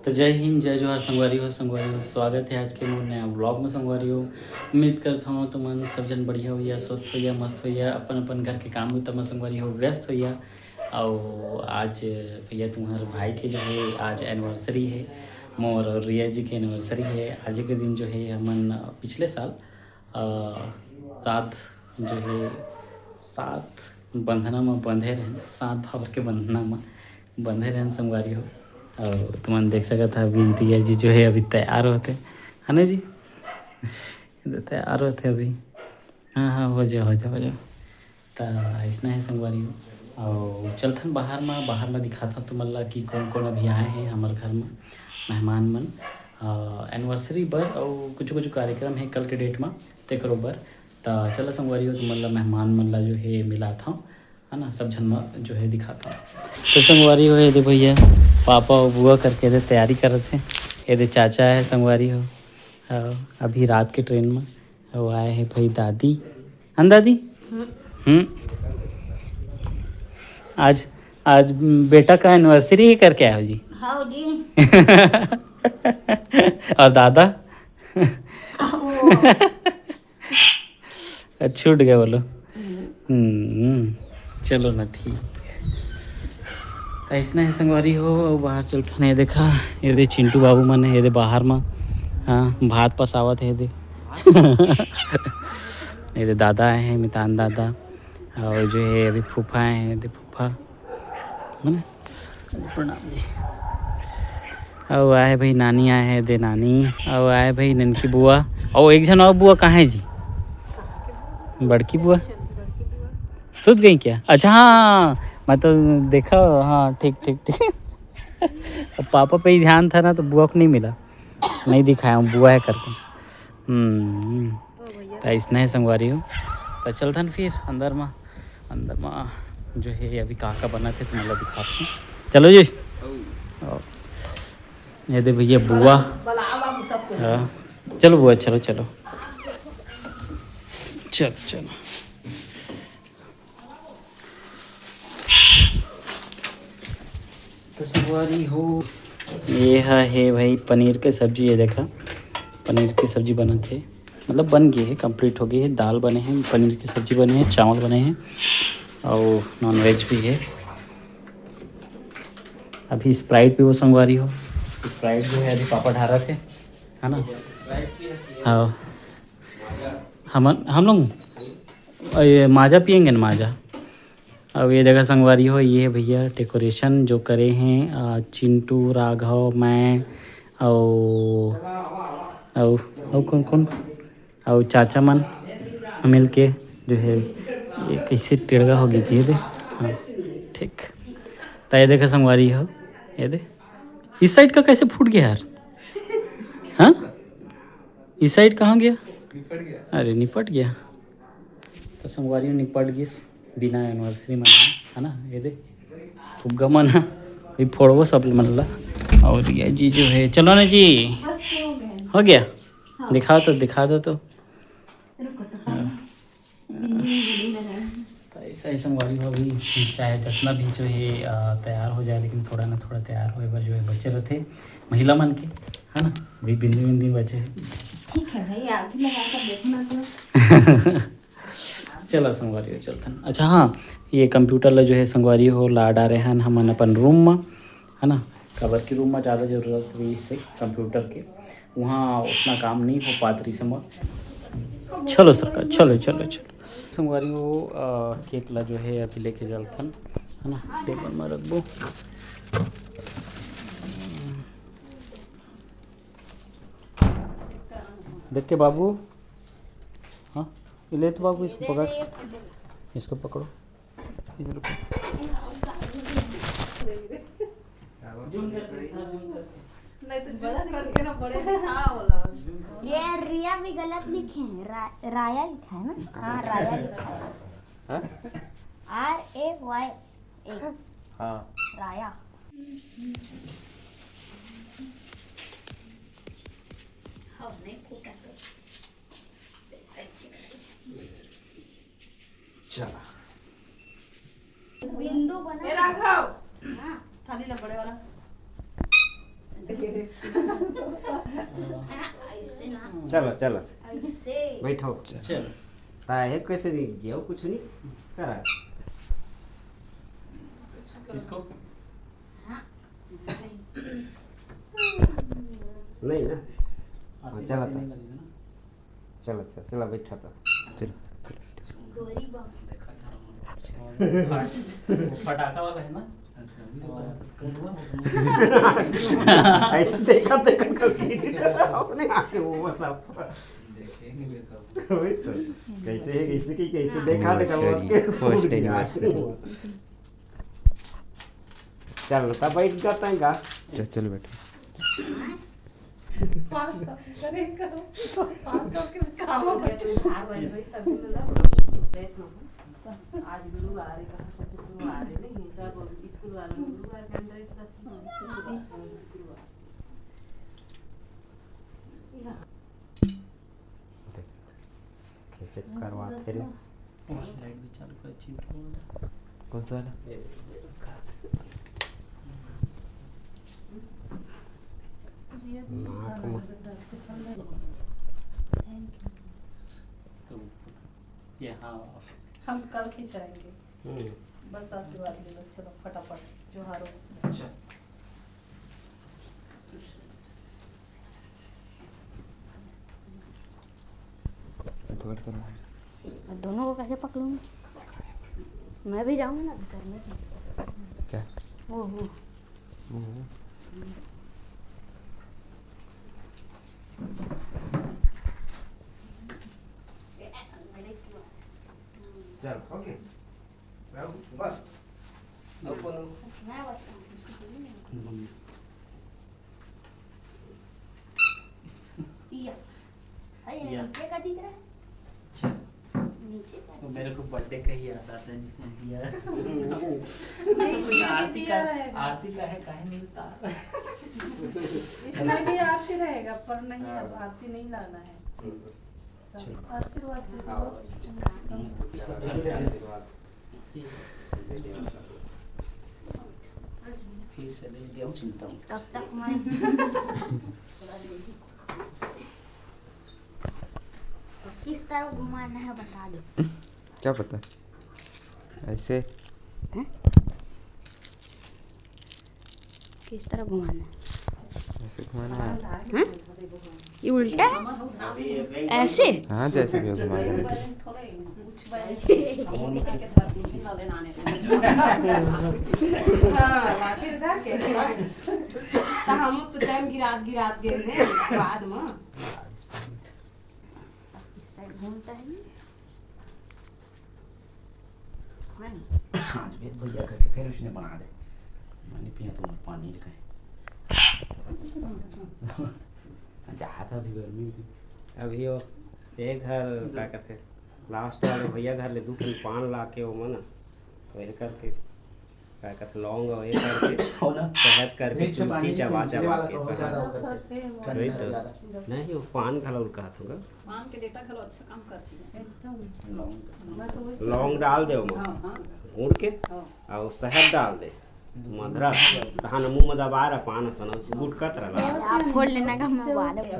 तो जय हिंद जय जोहार संगवारी हो स्वागत है आज के मोर नया ब्लॉग में संगवारी हो। उम्मीद करता हूँ तुमन सब जन बढ़िया होइया, स्वस्थ होइया, मस्त होइया, अपन अपन घर के काम में तमा संगवारी हो व्यस्त होइया। और आज भैया तुम्हारे भाई के जो है आज एनिवर्सरी है, मोर और रिया जी की एनिवर्सरी है। आज के दिन जो है हमन पिछले साल साथ जो है सात बंधना में बंधे रहन, सात भावर के बंधना में बंधे रहन संगवारी हो। और तुमन देख सकत अभी रिया जी जो है अभी तैयार होते है ना जी, तैयार होते अभी। हाँ हाँ, हो जाओ हो जाओ हो जाओ। तो ऐसा है संगवारी हो। और चलथन बाहर में दिखाता हूँ तुमन ला कि कौन कौन अभी आए हैं हमारे घर में मेहमान मन एनिवर्सरी बर। और कुछ कुछ कार्यक्रम है कल के डेट में तेकरो बर। तो चलो संगवारी हो तुमन ला मेहमान मन ला जो है मिलाता हूँ, है ना, सब झन में जो है दिखाता हूँ। तो संगवारी हो ये भैया पापा और बुआ करके दे तैयारी कर रहे थे। ये दे चाचा है संगवारी हो। अभी रात के ट्रेन में वो आए हैं भाई दादी। हाँ दादी। आज आज बेटा का एनिवर्सरी ही करके आए हो जी। हाँ जी। और दादा छूट गया बोलो। चलो ना ठीक। ऐसा है संगवारी हो। बाहर चलता नहीं देखा ये दे चिंटू बाबू मन है ये दे बाहर में। हाँ भात पसावत है ये दे। ये दे दादा आए हैं मितान दादा। और जो है अभी फूफा आए हैं, ये दे फूफा है ना, प्रणाम जी। और आए भाई नानी आए हैं, दे नानी। और आए भाई ननकी बुआ। और एक जन और बुआ कहाँ है जी? बड़की बुआ सुत गई क्या? अच्छा हाँ, मैं तो देखा। हाँ ठीक ठीक ठीक। अब पापा पे ही ध्यान था ना तो बुआ को नहीं मिला, नहीं दिखाया हूँ बुआ है करके। तो ऐसा है संगवारी हो। तो चलता न फिर अंदर में जो है अभी का बना थे तो मतलब दिखाते हैं। चलो जी। ये दे भैया बुआ। हाँ चलो बुआ, चलो चलो चलो चलो। तो संगवारी हो ये है भाई पनीर की सब्जी। ये देखा पनीर की सब्जी बना थे, मतलब बन गई है, कंप्लीट हो गई है। दाल बने हैं, पनीर की सब्जी बने हैं, चावल बने हैं और नॉन वेज भी है। अभी स्प्राइट भी वो संगवारी हो। स्प्राइट जो है अभी पापा ढारा थे, है ना। हाँ हम लोग ये माजा पियेंगे ना माजा। अब ये जगह संगवारी हो ये भैया डेकोरेशन जो करे हैं चिंटू, राघव, मैं और कौन कौन और चाचा मन मिल के जो है ये कैसे टेढ़गा हो गई थी ये दे। हाँ ठीक। तो ये देखा संगवारी हो ये दे इस साइड का कैसे फूट गया यार। हाँ इस साइड कहाँ गया? अरे निपट गया। तो संगवारी निपट गई बिना एनिवर्सरी मना, है ना। ये दे फुग्गा मना अभी फोड़ो सब मतलब। और ये जी जो है चलो ना जी, हो गया। दिखा दो तो। तो ऐसा ही संगवारी हो अभी चाहे जितना भी जो है तैयार हो जाए, लेकिन थोड़ा ना थोड़ा तैयार होए बर जो है बचे रहते महिला मन के, है ना। अभी बिंदी बिंदी बचे है। ठीक है भाई, आरती लगा कर देखना तो। चलो संगवारी हो चलतन। अच्छा हाँ, ये कंप्यूटर ला जो है संगवारी हो ला डाले हैं हम अपन रूम में, है ना। कबर की रूम में ज़्यादा ज़रूरत हुई से कंप्यूटर के, वहाँ उतना काम नहीं हो पात रही समय। चलो सरकार चलो चलो चलो। संगवारी वो केक ला जो है अभी लेके चलथन, है ना, टेबल में रखबो। देख के बाबू। हाँ ये ले तो बाबू, इसको पकड़, इसको पकड़ो इधर को। नहीं तो जूम करके ना पड़े हाँ बोला। ये रिया भी गलत लिखे हैं, राया लिखा है ना। हाँ राया लिखा है। RAYA। हाँ राया। चला बिंदु बना राघव। हाँ थाली ला बड़े वाला। चलो चलो ऐसे बैठो चलो ताहे कैसे नहीं गया कुछ नहीं करा किसको नहीं ना आरती चला नहीं था। लगेगा ना चलो चलो चलो बैठा था गोरी बम देखा था वो फटाका वाला है ना अच्छा ऐसा देखा देखा कभी अपने आके वो मतलब देखेंगे वही तो कैसे है कैसे की कैसे देखा देखा वो के फर्स्ट एनिवर्सरी चलो तब बैठ जाता है गा चल बैठो 500 करेगा 500 के काम हो गया आज गुरुवार है कहाँ से गुरुवार है नहीं सब स्कूल वाले गुरुवार का ड्रेस शुक्रवार खींचे करवाते रे लाइट भी चालू कर चिंटू कौन सा वाला नाक में तो ये हाँ हम कल खिंचाएंगे हम्म। बस आशीर्वाद ले लो चलो फटाफट जोहारो अच्छा पकड़ तो रहा है दोनों को कैसे पकड़ूंगी मैं भी जाऊंगा ना करने क्या ओहो चल ओके बस मैं बताऊं या अरे या। नीचे का दिख रहा है अच्छा नीचे का तो मेरे को बर्थडे का ही याद आता है जिसने दिया आरती का रहेगा आरती का है काहे नहीं उतार इसमें भी आरती रहेगा पर नहीं अब आरती नहीं लाना है सब आशीर्वाद दे दो फिर से ले दिया चिंता हूँ तब तक मैं किस तरह घुमाना है बता दो क्या पता ऐसे किस तरह घुमाना है ऐसे घुमाना है ये उल्टा है ऐसे हाँ जैसे भी हो घुमाना है हम तो टाइम गिरात गिरात गिर रहे बाद में घूमता है ना आज भी भैया करके फिर उसने बना दे मैंने पिया तो पानी लिखाए चाहता था भी गर्मी थी अभी वो एक घर क्या कहते लास्ट वाले भैया घर ले 2 किलो पान ला के वो मना वही करके क्या कहते लौंग और ये करके शहद करके तुलसी चबा चबा के वही तो नहीं वो पान घाल कहा था मान के बेटा खलो अच्छा काम करती है लौंग डाल दे घूर के और शहद डाल दे मधुरा तहां मुंह में दबा रहा पान सन गुटकत रहा आप फोड़ लेना का मैं बाद में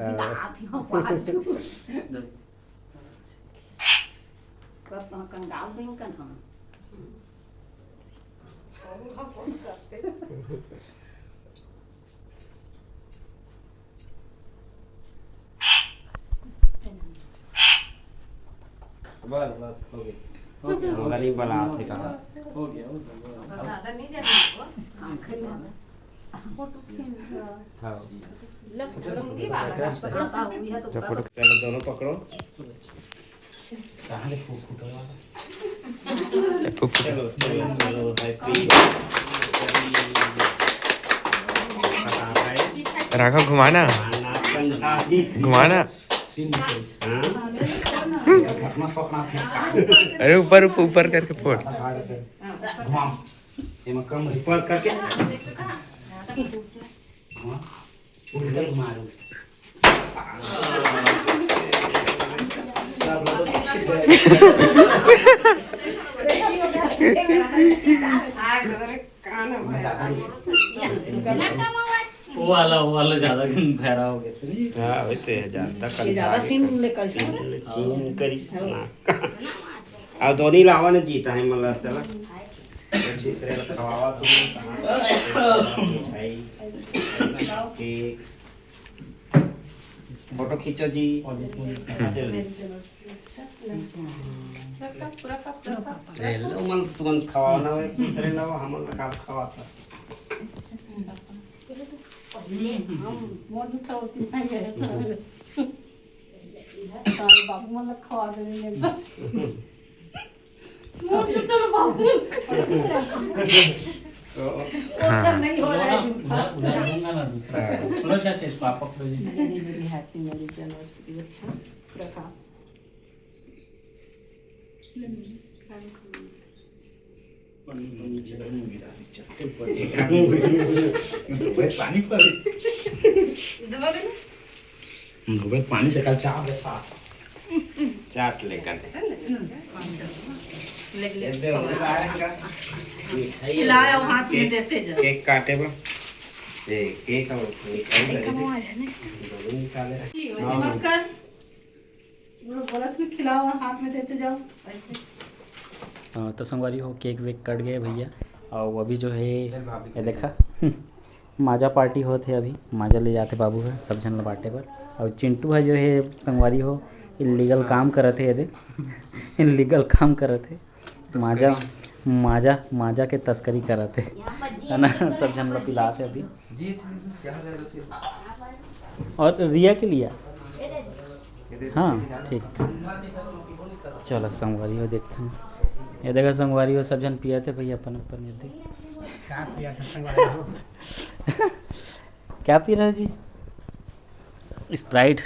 कंगाल दिन कन हम बस बस हो गया गरीब वाला थे कहा हो गया दादा नहीं जाने वो आखिरी में हाँ लंगी बात पकड़ता हुई है तो चलो दोनों पकड़ो कहाँ ले फूटा वाला चलो चलो चलो हैप्पी राघव घुमाना घुमाना अपना फकना फिर अरे ऊपर ऊपर करके फोड़ घुमाम एमे कम ऊपर करके उल्टा घुमा दो सब लोग आज कान में लड़का वो वाला ज्यादा भैरा हो गया फिर ये। हाँ वही तो है ज्यादा कल ज्यादा सीन लेकर चीन करी ना अब दोन्ही लावा ने जीता है मला चला तीसरे खवावा तो मिठाई केक फोटो खींचो जी लो मन तुम खवाना है तीसरे लावा हम का खवाता मोदी खावती नाही आहे बाबू मला खवा देणे हाँ नहीं हो रहा है उधर दूंगा ना दूसरा चलो चाचा इसको आप पकड़ो जी। Very very happy marriage anniversary अच्छा रखा पानी पर पानी देखा चाव के साथ चाट लेकर खिलाया वो हाथ में देते जा केक काटे बा केक और मिठाई दोनों निकाले वैसे मत कर गलत में खिलाओ हाथ में देते जाओ ऐसे तो संगवारी हो केक वेक कट गए भैया और अभी जो है ये देखा माजा पार्टी होते अभी माजा ले जाते बाबू है सब जन बाटे पर और चिंटू है जो है संगवारी हो इलीगल काम करते ये इलीगल काम करते माजा के तस्करी करते है ना सब जन पिलाते अभी और रिया के लिए हाँ ठीक चलो संगवारी हो देखते हैं ये देखा संगवारी हो सब जन पिया थे भैया अपन अपन ये देख क्या पी रहे हो जी स्प्राइट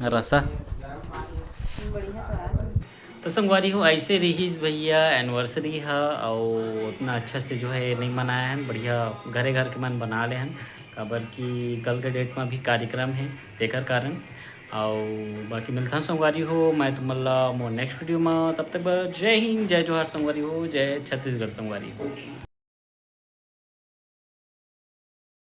रसा तो संगवारी हो ऐसे रही भैया एनिवर्सरी है और उतना अच्छा से जो है नहीं मनाया है बढ़िया घरे घर के मन बना ले हैं खबर कि कल के डेट में भी कार्यक्रम है तेकर कारण और बाकी मिलता हूँ संगवारी हो मैं तुम्हारा मोर नेक्स्ट वीडियो में तब तक जय हिंद जय जोहार संगवारी हो जय छत्तीसगढ़ संगवारी हो।